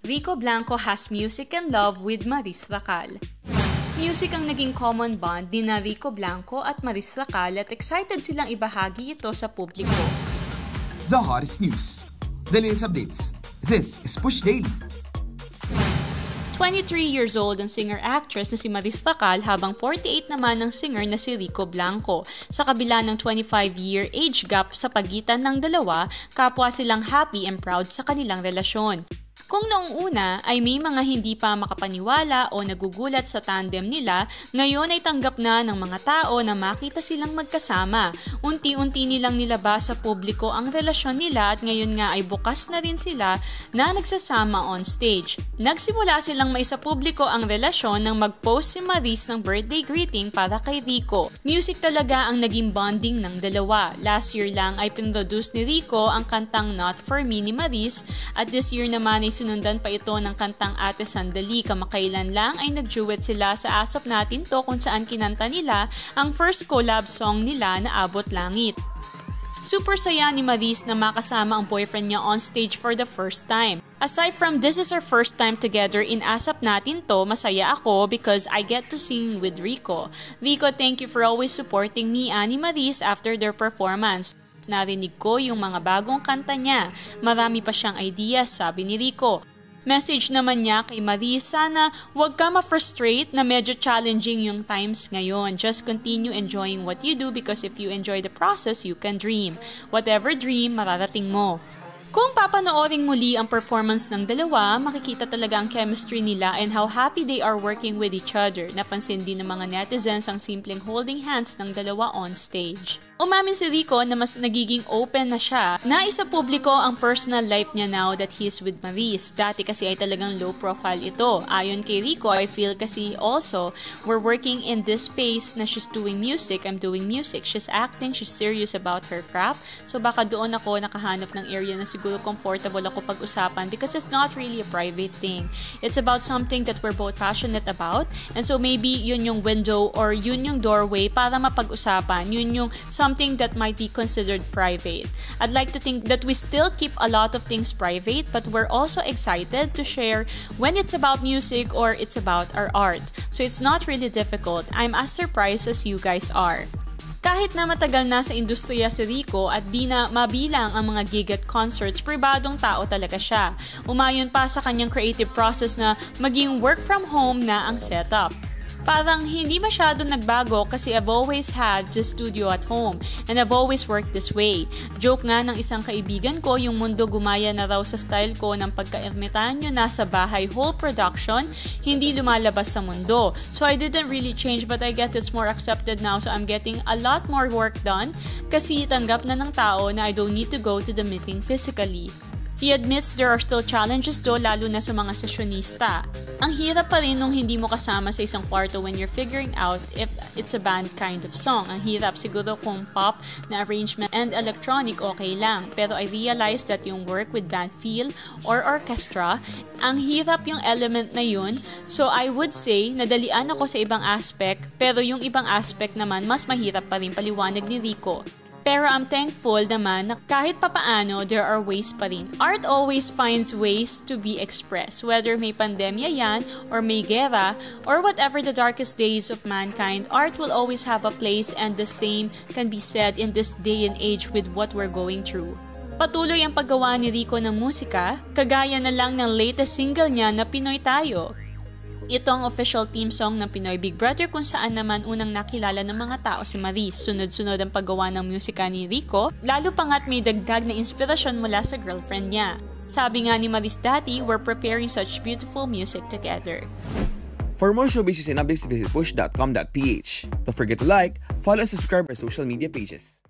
Rico Blanco has music and love with Maris Racal. Music ang naging common bond ni na Rico Blanco at Maris Racal at excited silang ibahagi ito sa publiko. The hottest news, the latest updates. This is Push Daily. 23 years old ang singer-actress na si Maris Racal habang 48 naman ang singer na si Rico Blanco. Sa kabila ng 25-year age gap sa pagitan ng dalawa, kapwa silang happy and proud sa kanilang relasyon. Kung noong una ay may mga hindi pa makapaniwala o nagugulat sa tandem nila, ngayon ay tanggap na ng mga tao na makita silang magkasama. Unti-unti nilang nilabas sa publiko ang relasyon nila at ngayon nga ay bukas na rin sila na nagsasama on stage. Nagsimula silang may sa publiko ang relasyon nang mag-post si Maris ng birthday greeting para kay Rico. Music talaga ang naging bonding ng dalawa. Last year lang ay pinroduce ni Rico ang kantang Not For Me ni Maris at this year naman ay sinundan pa ito ng kantang Ate Sandali. Kamakailan lang ay nag-duet sila sa Asap Natin To kung saan kinanta nila ang first collab song nila na Abot Langit. Super saya ni Maris na makasama ang boyfriend niya on stage for the first time. Aside from this is our first time together in Asap Natin To, masaya ako because I get to sing with Rico. Rico, thank you for always supporting me and ni Maris after their performance. Narinig ko yung mga bagong kanta niya. Marami pa siyang ideas, sabi ni Rico. Message naman niya kay Maris, sana huwag ka ma-frustrate na medyo challenging yung times ngayon. Just continue enjoying what you do because if you enjoy the process, you can dream. Whatever dream, mararating mo. Kung papanoorin muli ang performance ng dalawa, makikita talaga ang chemistry nila and how happy they are working with each other. Napansin din ng mga netizens ang simpleng holding hands ng dalawa on stage. Umamin si Rico na mas nagiging open na siya na isa publiko ang personal life niya now that he is with Maris. Dati kasi ay talagang low profile ito. Ayon kay Rico, I feel kasi also we're working in this space na she's doing music, I'm doing music. She's acting, she's serious about her craft. So baka doon ako nakahanap ng area na siguro comfortable ako pag-usapan because it's not really a private thing. It's about something that we're both passionate about. And so maybe yun yung window or yun yung doorway para mapag-usapan. Yun yung something that might be considered private. I'd like to think that we still keep a lot of things private, but we're also excited to share when it's about music or it's about our art. So it's not really difficult. I'm as surprised as you guys are. Kahit na matagal na sa industriya si Rico at di na mabilang ang mga gig at concerts, pribadong tao talaga siya. Umayon pa sa kanyang creative process na maging work from home na ang setup. Parang hindi masyado nagbago kasi I've always had the studio at home and I've always worked this way. Joke nga ng isang kaibigan ko, yung mundo gumaya na raw sa style ko ng pagka-ermitanyo nasa bahay, whole production, hindi lumalabas sa mundo. So I didn't really change but I guess it's more accepted now so I'm getting a lot more work done kasi tanggap na ng tao na I don't need to go to the meeting physically. He admits there are still challenges though lalo na sa mga sesyonista. Ang hirap pa rin nung hindi mo kasama sa isang kwarto when you're figuring out if it's a band kind of song. Ang hirap siguro kung pop na arrangement and electronic okay lang. Pero I realized that yung work with band feel or orchestra, ang hirap yung element na yun. So I would say nadalian ako sa ibang aspect pero yung ibang aspect naman mas mahirap pa rin, paliwanag ni Rico. Pero I'm thankful naman na kahit papaano, there are ways pa rin. Art always finds ways to be expressed. Whether may pandemya yan, or may gera, or whatever the darkest days of mankind, art will always have a place and the same can be said in this day and age with what we're going through. Patuloy ang paggawa ni Rico ng musika, kagaya na lang ng latest single niya na Pinoy Tayo. Ito ang official theme song ng Pinoy Big Brother kung saan naman unang nakilala ng mga tao si Maris. Sunod-sunod ang paggawa ng musika ni Rico, lalo pa nga't may dagdag na inspirasyon mula sa girlfriend niya. Sabi nga ni Maris dati, we're preparing such beautiful music together. For more showbiz and updates, visit push.com.ph. Don't forget to like, follow and subscribe our social media pages.